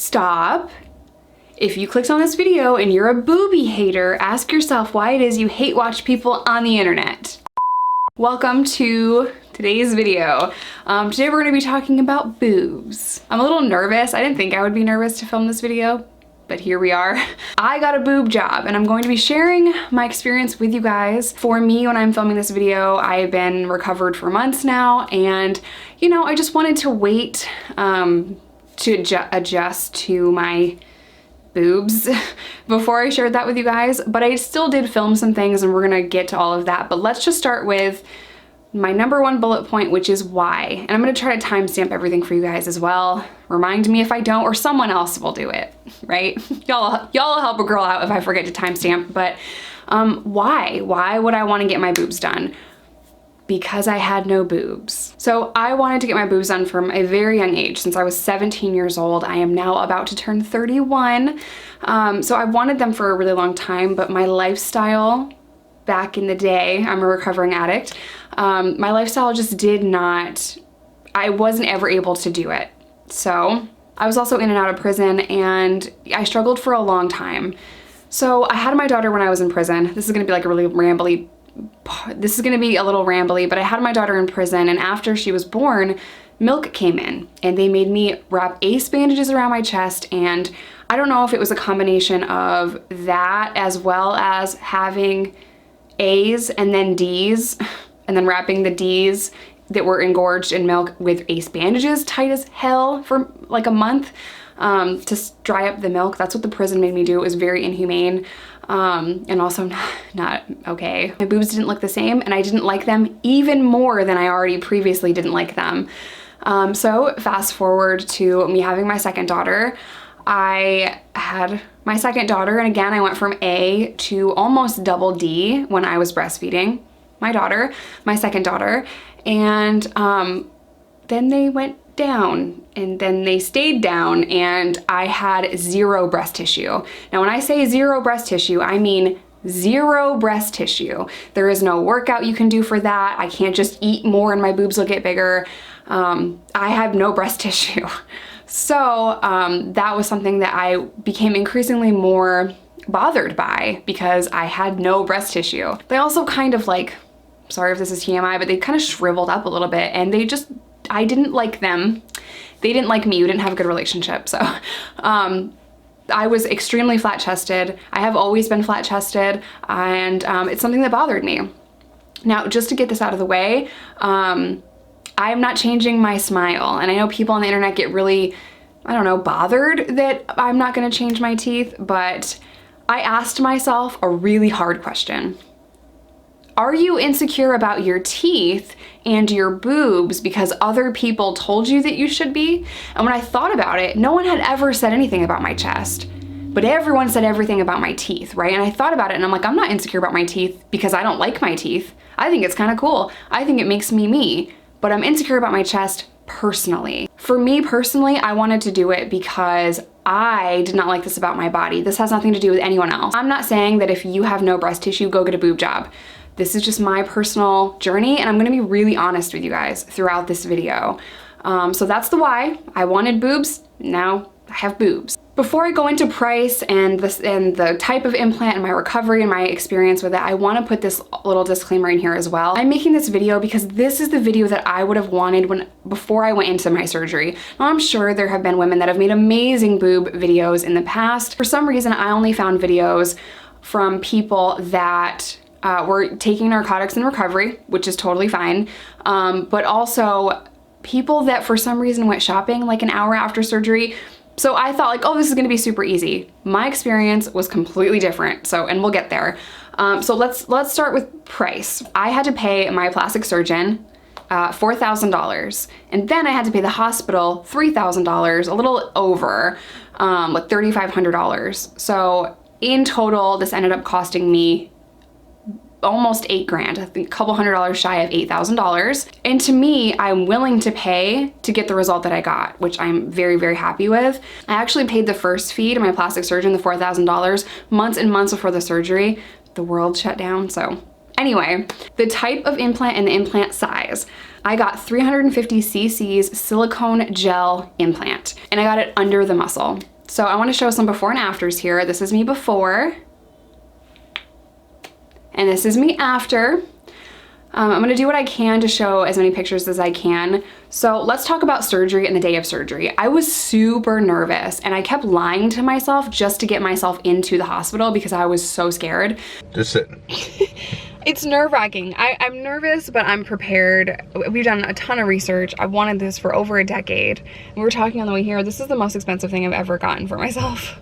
stop. If you clicked on this video and you're a boobie hater, ask yourself why it is you hate watch people on the internet. Welcome to today's video. Today we're gonna be talking about boobs. I'm a little nervous. I didn't think I would be nervous to film this video, but here we are. I got a boob job and I'm going to be sharing my experience with you guys. For me, when I'm filming this video, I've been recovered for months now, and you know, I just wanted to wait to adjust to my boobs before I shared that with you guys, but I still did film some things and we're gonna get to all of that. But let's just start with my number one bullet point, which is why. And I'm gonna try to timestamp everything for you guys as well. Remind me if I don't, or someone else will do it, right? Y'all help a girl out if I forget to timestamp. But why? Why would I wanna get my boobs done? Because I had no boobs. So I wanted to get my boobs done from a very young age. Since I was 17 years old. I am now about to turn 31. So I wanted them for a really long time, but my lifestyle back in the day, I'm a recovering addict, my lifestyle just did not, I wasn't ever able to do it. So I was also in and out of prison and I struggled for a long time. So I had my daughter when I was in prison. This is gonna be like a really rambly, this is gonna be a little rambly, but I had my daughter in prison, and after she was born, milk came in and they made me wrap ACE bandages around my chest. And I don't know if it was a combination of that as well as having A's and then D's, and then wrapping the D's that were engorged in milk with ACE bandages tight as hell for like a month to dry up the milk. That's what the prison made me do. It was very inhumane and also not okay. My boobs didn't look the same, and I didn't like them even more than I already previously didn't like them. So fast forward to me having my second daughter. I had my second daughter, and again, I went from A to almost double D when I was breastfeeding my daughter, my second daughter, and then they went down, and then they stayed down, and I had zero breast tissue. Now, when I say zero breast tissue, I mean zero breast tissue. There is no workout you can do for that. I can't just eat more and my boobs will get bigger. I have no breast tissue. So that was something that I became increasingly more bothered by because I had no breast tissue. They also kind of like, sorry if this is TMI, but they kind of shriveled up a little bit, and they just, I didn't like them. They didn't like me. We didn't have a good relationship. So I was extremely flat-chested. I have always been flat-chested, and it's something that bothered me. Now, just to get this out of the way, I'm not changing my smile. And I know people on the internet get really, I don't know, bothered that I'm not gonna change my teeth, but I asked myself a really hard question. Are you insecure about your teeth and your boobs because other people told you that you should be? And when I thought about it, no one had ever said anything about my chest, but everyone said everything about my teeth, right? And I thought about it and I'm like, I'm not insecure about my teeth because I don't like my teeth. I think it's kind of cool. I think it makes me me, but I'm insecure about my chest personally. For me personally, I wanted to do it because I did not like this about my body. This has nothing to do with anyone else. I'm not saying that if you have no breast tissue, go get a boob job. This is just my personal journey, and I'm gonna be really honest with you guys throughout this video. So that's the why. I wanted boobs, now I have boobs. Before I go into price and the type of implant and my recovery and my experience with it, I wanna put this little disclaimer in here as well. I'm making this video because this is the video that I would have wanted before I went into my surgery. Now, I'm sure there have been women that have made amazing boob videos in the past. For some reason, I only found videos from people that were taking narcotics in recovery, which is totally fine, but also people that for some reason went shopping like an hour after surgery. So I thought like, oh, this is gonna be super easy. My experience was completely different, so, and we'll get there. So let's start with price. I had to pay my plastic surgeon $4,000, and then I had to pay the hospital $3,000, a little over, like $3,500. So in total, this ended up costing me almost $8,000, I think a couple $100 shy of $8,000. And to me, I'm willing to pay to get the result that I got, which I'm very, very happy with. I actually paid the first fee to my plastic surgeon, the $4,000, months and months before the surgery. The world shut down, so Anyway, the type of implant and the implant size. I got 350 cc's silicone gel implant, and I got it under the muscle. So I want to show some before and afters here. This is me before, and this is me after. I'm gonna do what I can to show as many pictures as I can. So let's talk about surgery and the day of surgery. I was super nervous, and I kept lying to myself just to get myself into the hospital because I was so scared. Just sitting. It's nerve-wracking. I'm nervous, but I'm prepared. We've done a ton of research. I've wanted this for over a decade. We were talking on the way here. This is the most expensive thing I've ever gotten for myself.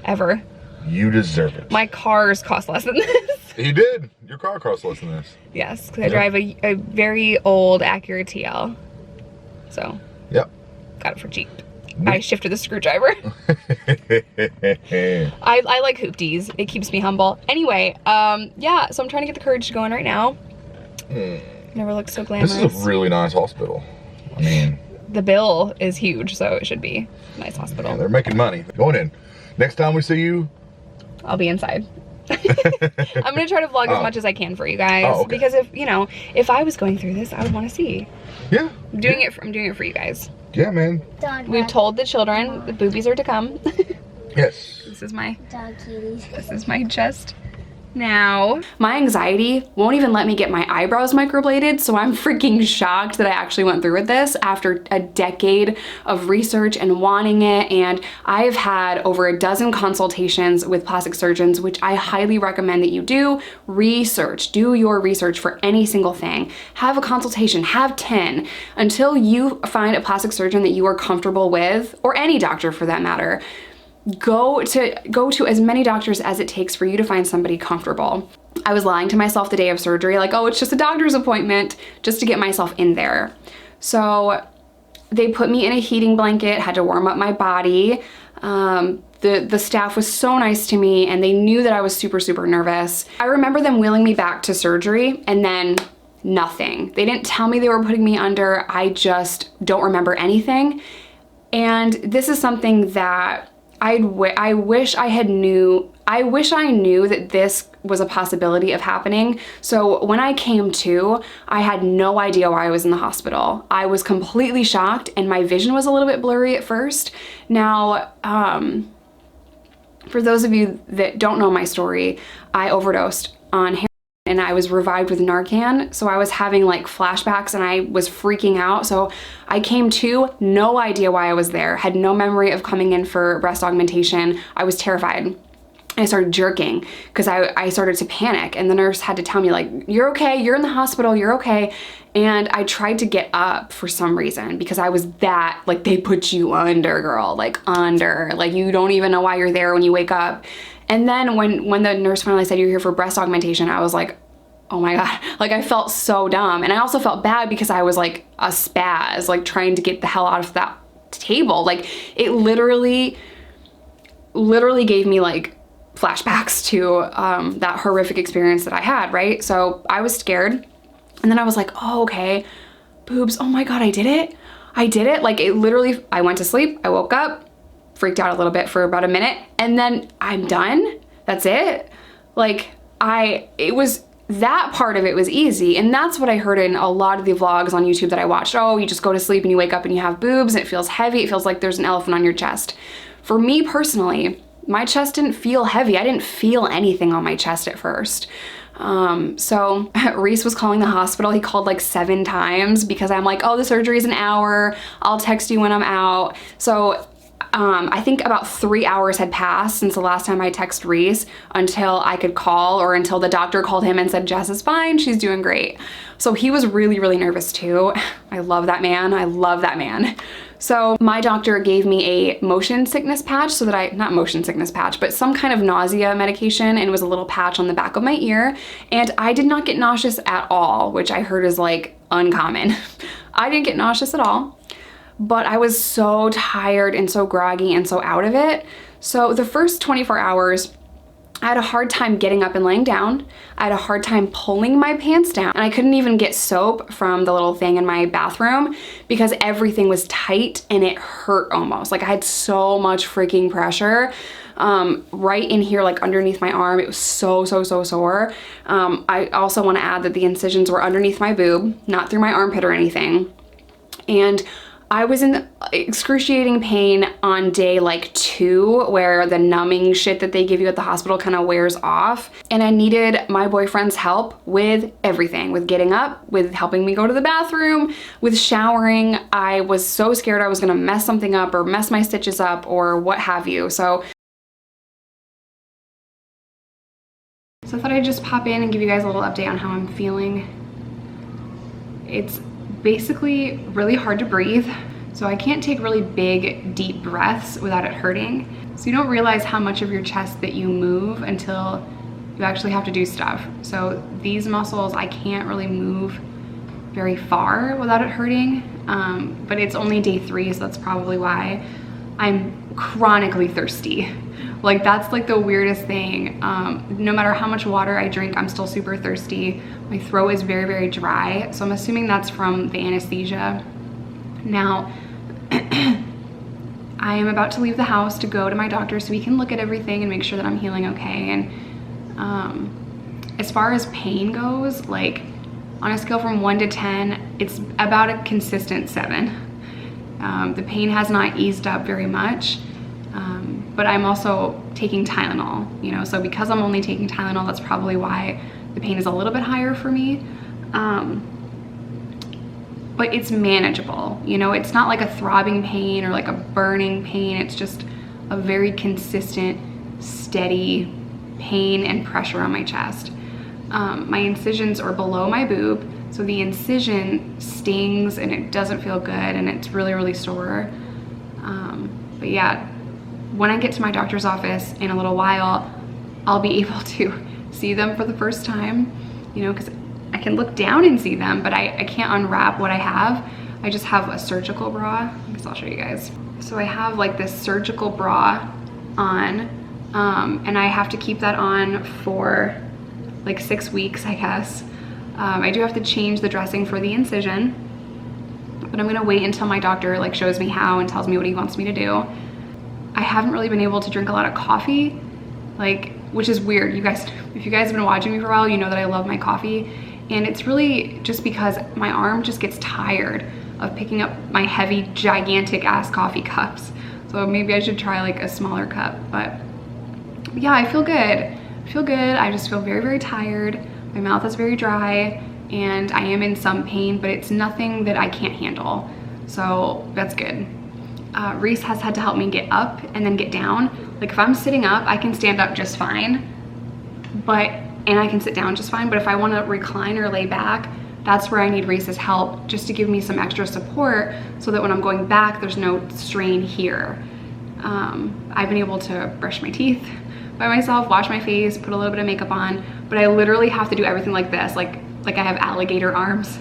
Ever. You deserve it. My cars cost less than this. You did. Your car costs less than this. Yes, because I drive a very old Acura TL. So, yep. Got it for cheap. I shifted the screwdriver. I like hoopties. It keeps me humble. Anyway, yeah, so I'm trying to get the courage to go in right now. Never looked so glamorous. This is a really nice hospital. I mean, the bill is huge, so it should be a nice hospital. Yeah, they're making money. Going in. Next time we see you, I'll be inside. I'm gonna try to vlog as much as I can for you guys, because if I was going through this, I would want to see. Yeah. I'm doing it for you guys. Yeah, man. We've told the children the boobies are to come. Yes. This is my chest. Now, my anxiety won't even let me get my eyebrows microbladed, so I'm freaking shocked that I actually went through with this after a decade of research and wanting it. And I've had over a dozen consultations with plastic surgeons, which I highly recommend that you do. Do your research for any single thing. Have a consultation, have 10, until you find a plastic surgeon that you are comfortable with, or any doctor for that matter. Go to as many doctors as it takes for you to find somebody comfortable. I was lying to myself the day of surgery, like, oh, it's just a doctor's appointment, just to get myself in there. So they put me in a heating blanket, had to warm up my body. The staff was so nice to me, and they knew that I was super, super nervous. I remember them wheeling me back to surgery, and then nothing. They didn't tell me they were putting me under. I just don't remember anything. And this is something that I wish I knew that this was a possibility of happening. So when I came to, I had no idea why I was in the hospital. I was completely shocked, and my vision was a little bit blurry at first. Now, for those of you that don't know my story, I overdosed on heroin, and I was revived with Narcan. So I was having like flashbacks, and I was freaking out. So I came to, no idea why I was there, had no memory of coming in for breast augmentation. I was terrified. I started jerking because I started to panic, and the nurse had to tell me, like, you're okay, you're in the hospital, you're okay. And I tried to get up for some reason because I was that, like, they put you under, girl, like under, like you don't even know why you're there when you wake up. And then when the nurse finally said you're here for breast augmentation, I was like, oh my God, like I felt so dumb. And I also felt bad because I was like a spaz, like trying to get the hell out of that table. Like it literally gave me like flashbacks to that horrific experience that I had, right? So I was scared. And then I was like, oh, okay, boobs, oh my God, I did it. Like it literally, I went to sleep, I woke up, freaked out a little bit for about a minute, and then I'm done. That's it. Like that part of it was easy. And that's what I heard in a lot of the vlogs on YouTube that I watched. Oh, you just go to sleep and you wake up and you have boobs and it feels heavy. It feels like there's an elephant on your chest. For me personally, my chest didn't feel heavy. I didn't feel anything on my chest at first. So Reese was calling the hospital. He called like 7 times because I'm like, oh, the surgery is an hour. I'll text you when I'm out. So I think about 3 hours had passed since the last time I texted Reese until I could call, or until the doctor called him and said, Jess is fine, she's doing great. So he was really, really nervous too. I love that man. I love that man. So my doctor gave me a motion sickness patch so that not motion sickness patch, but some kind of nausea medication, and it was a little patch on the back of my ear. And I did not get nauseous at all, which I heard is like uncommon. I didn't get nauseous at all. But I was so tired and so groggy and so out of it. So the first 24 hours, I had a hard time getting up and laying down. I had a hard time pulling my pants down, and I couldn't even get soap from the little thing in my bathroom because everything was tight and it hurt almost. Like I had so much freaking pressure right in here, like underneath my arm. It was so sore. I also want to add that the incisions were underneath my boob, not through my armpit or anything. And I was in excruciating pain on day like 2, where the numbing shit that they give you at the hospital kind of wears off. And I needed my boyfriend's help with everything, with getting up, with helping me go to the bathroom, with showering. I was so scared I was gonna mess something up or mess my stitches up or what have you. So I thought I'd just pop in and give you guys a little update on how I'm feeling. It's basically really hard to breathe, so I can't take really big, deep breaths without it hurting. So you don't realize how much of your chest that you move until you actually have to do stuff. So these muscles, I can't really move very far without it hurting, but it's only day 3, so that's probably why I'm chronically thirsty. Like that's like the weirdest thing. No matter how much water I drink, I'm still super thirsty. My throat is very dry. So I'm assuming that's from the anesthesia. Now, I am about to leave the house to go to my doctor so we can look at everything and make sure that I'm healing okay. And as far as pain goes, like on a scale from 1 to 10, it's about a consistent 7. The pain has not eased up very much. But I'm also taking Tylenol, you know, so because I'm only taking Tylenol, that's probably why the pain is a little bit higher for me. But it's manageable, you know, it's not like a throbbing pain or like a burning pain. It's just a very consistent, steady pain and pressure on my chest. My incisions are below my boob, so the incision stings and it doesn't feel good and it's really sore. But yeah, when I get to my doctor's office in a little while, I'll be able to see them for the first time, you know, because I can look down and see them, but I can't unwrap what I have. I just have a surgical bra. I guess I'll show you guys. So I have like this surgical bra on, and I have to keep that on for like 6 weeks, I guess. I do have to change the dressing for the incision, but I'm gonna wait until my doctor like shows me how and tells me what he wants me to do. I haven't really been able to drink a lot of coffee, like, which is weird. You guys, if you guys have been watching me for a while, you know that I love my coffee. And it's really just because my arm just gets tired of picking up my heavy, gigantic ass coffee cups. So maybe I should try like a smaller cup, but yeah, I feel good. I feel good. I just feel very tired. My mouth is very dry and I am in some pain, but it's nothing that I can't handle. So that's good. Reese has had to help me get up and then get down. Like if I'm sitting up, I can stand up just fine, and I can sit down just fine. But if I want to recline or lay back, that's where I need Reese's help, just to give me some extra support so that when I'm going back, there's no strain here. I've been able to brush my teeth by myself, wash my face, put a little bit of makeup on, but I literally have to do everything like this, like I have alligator arms.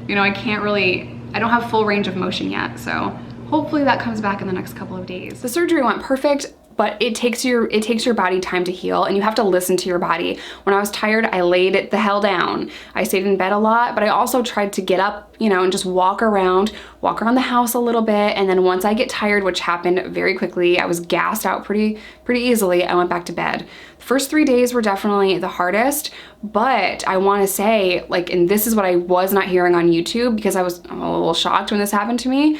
You know, I don't have full range of motion yet, so hopefully that comes back in the next couple of days. The surgery went perfect, but it takes your body time to heal, and you have to listen to your body. When I was tired, I laid it the hell down. I stayed in bed a lot, but I also tried to get up, you know, and just walk around the house a little bit. And then once I get tired, which happened very quickly, I was gassed out pretty easily, I went back to bed. The first 3 days were definitely the hardest, but I want to say, like, and this is what I was not hearing on YouTube because I was a little shocked when this happened to me.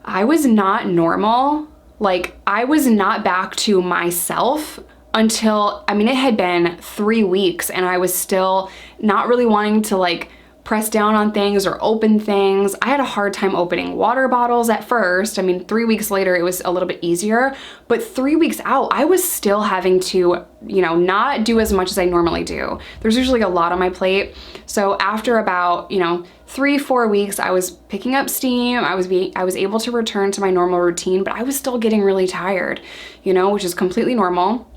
I was not normal. Like, I was not back to myself until, I mean, it had been 3 weeks and I was still not really wanting to like press down on things or open things. I had a hard time opening water bottles at first. I mean, 3 weeks later, it was a little bit easier, but 3 weeks out, I was still having to, you know, not do as much as I normally do. There's usually a lot on my plate. So after about, you know, 3-4 weeks, I was picking up steam. I was able to return to my normal routine, but I was still getting really tired, you know, which is completely normal.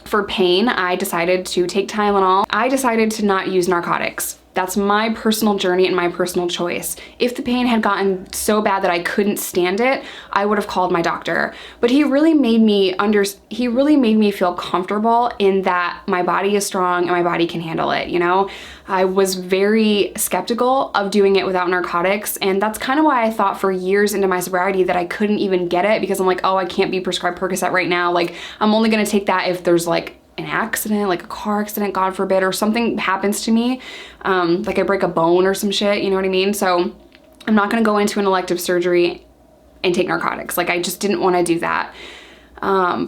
For pain, I decided to take Tylenol. I decided to not use narcotics. That's my personal journey and my personal choice. If the pain had gotten so bad that I couldn't stand it, I would have called my doctor. But he really made me feel comfortable in that my body is strong and my body can handle it, you know? I was very skeptical of doing it without narcotics, and that's kind of why I thought for years into my sobriety that I couldn't even get it, because I'm like, oh, I can't be prescribed Percocet right now. Like, I'm only gonna take that if there's like an accident, like a car accident, God forbid, or something happens to me, like I break a bone or some shit, you know what I mean? So I'm not gonna go into an elective surgery and take narcotics. Like, I just didn't wanna do that,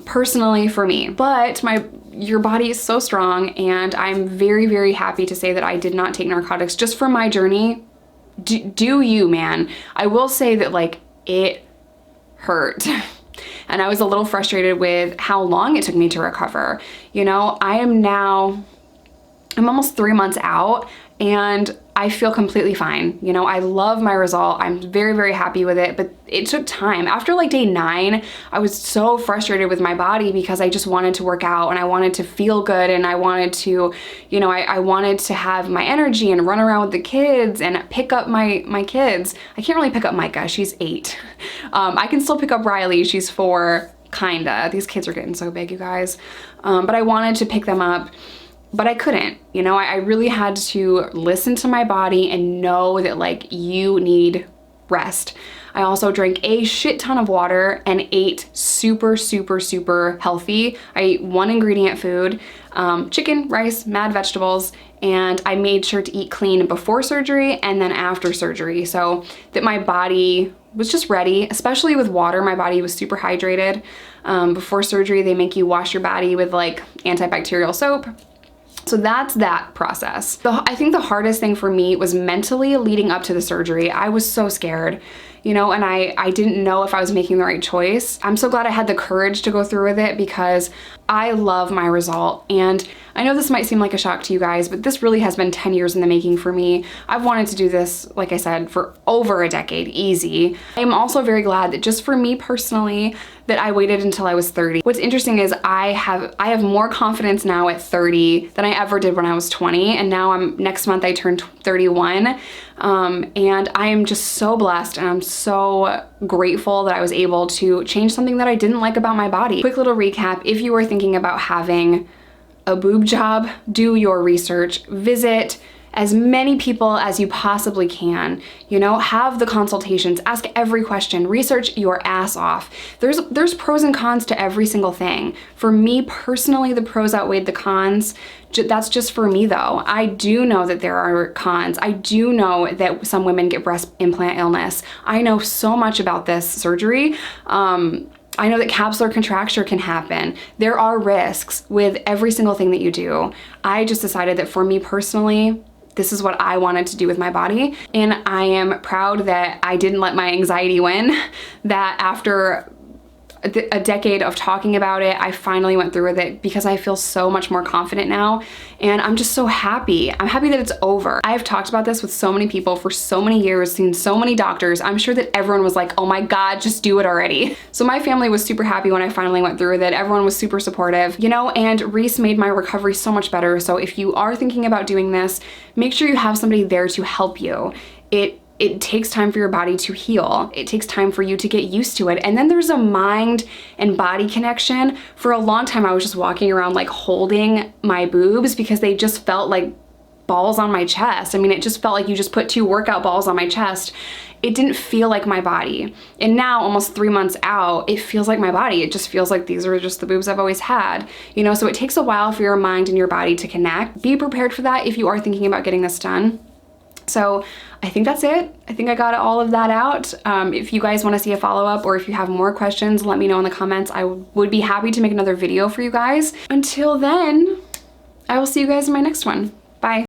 personally for me. But your body is so strong, and I'm very, very happy to say that I did not take narcotics just for my journey. Do you, man? I will say that, like, it hurt. And I was a little frustrated with how long it took me to recover. You know, I'm almost 3 months out, and I feel completely fine. You know, I love my result. I'm very, very happy with it, but it took time. After like day 9, I was so frustrated with my body because I just wanted to work out and I wanted to feel good, and I wanted to, you know, I wanted to have my energy and run around with the kids and pick up my kids. I can't really pick up Micah, she's 8. I can still pick up Riley, she's 4, kinda. These kids are getting so big, you guys. But I wanted to pick them up, but I couldn't. You know, I really had to listen to my body and know that, like, you need rest. I also drank a shit ton of water and ate super, super, super healthy. I ate 1 ingredient food, chicken, rice, mad vegetables, and I made sure to eat clean before surgery and then after surgery, so that my body was just ready, especially with water. My body was super hydrated. Before surgery, they make you wash your body with like antibacterial soap. So that's that process. I think the hardest thing for me was mentally leading up to the surgery. I was so scared, you know, and I didn't know if I was making the right choice. I'm so glad I had the courage to go through with it, because I love my result. And I know this might seem like a shock to you guys, but this really has been 10 years in the making for me. I've wanted to do this, like I said, for over a decade, easy. I'm also very glad that just for me personally, that I waited until I was 30. What's interesting is I have more confidence now at 30 than I ever did when I was 20, and now next month I turned 31, and I am just so blessed, and I'm so grateful that I was able to change something that I didn't like about my body. Quick little recap: if you are thinking about having a boob job, do your research, visit as many people as you possibly can, you know, have the consultations, ask every question, research your ass off. There's pros and cons to every single thing. For me personally, the pros outweighed the cons. That's just for me though. I do know that there are cons. I do know that some women get breast implant illness. I know so much about this surgery. I know that capsular contracture can happen. There are risks with every single thing that you do. I just decided that for me personally, this is what I wanted to do with my body. And I am proud that I didn't let my anxiety win, that after a decade of talking about it, I finally went through with it, because I feel so much more confident now, and I'm just so happy. I'm happy that it's over. I've talked about this with so many people for so many years, seen so many doctors. I'm sure that everyone was like, oh my God, just do it already. So my family was super happy when I finally went through with it. Everyone was super supportive, you know, and Reese made my recovery so much better. So if you are thinking about doing this, make sure you have somebody there to help you. It takes time for your body to heal. It takes time for you to get used to it. And then there's a mind and body connection. For a long time, I was just walking around like holding my boobs, because they just felt like balls on my chest. I mean, it just felt like you just put 2 workout balls on my chest. It didn't feel like my body. And now, almost 3 months out, it feels like my body. It just feels like these are just the boobs I've always had. You know, so it takes a while for your mind and your body to connect. Be prepared for that if you are thinking about getting this done. So I think that's it. I think I got all of that out. If you guys want to see a follow-up, or if you have more questions, let me know in the comments. I would be happy to make another video for you guys. Until then, I will see you guys in my next one. Bye.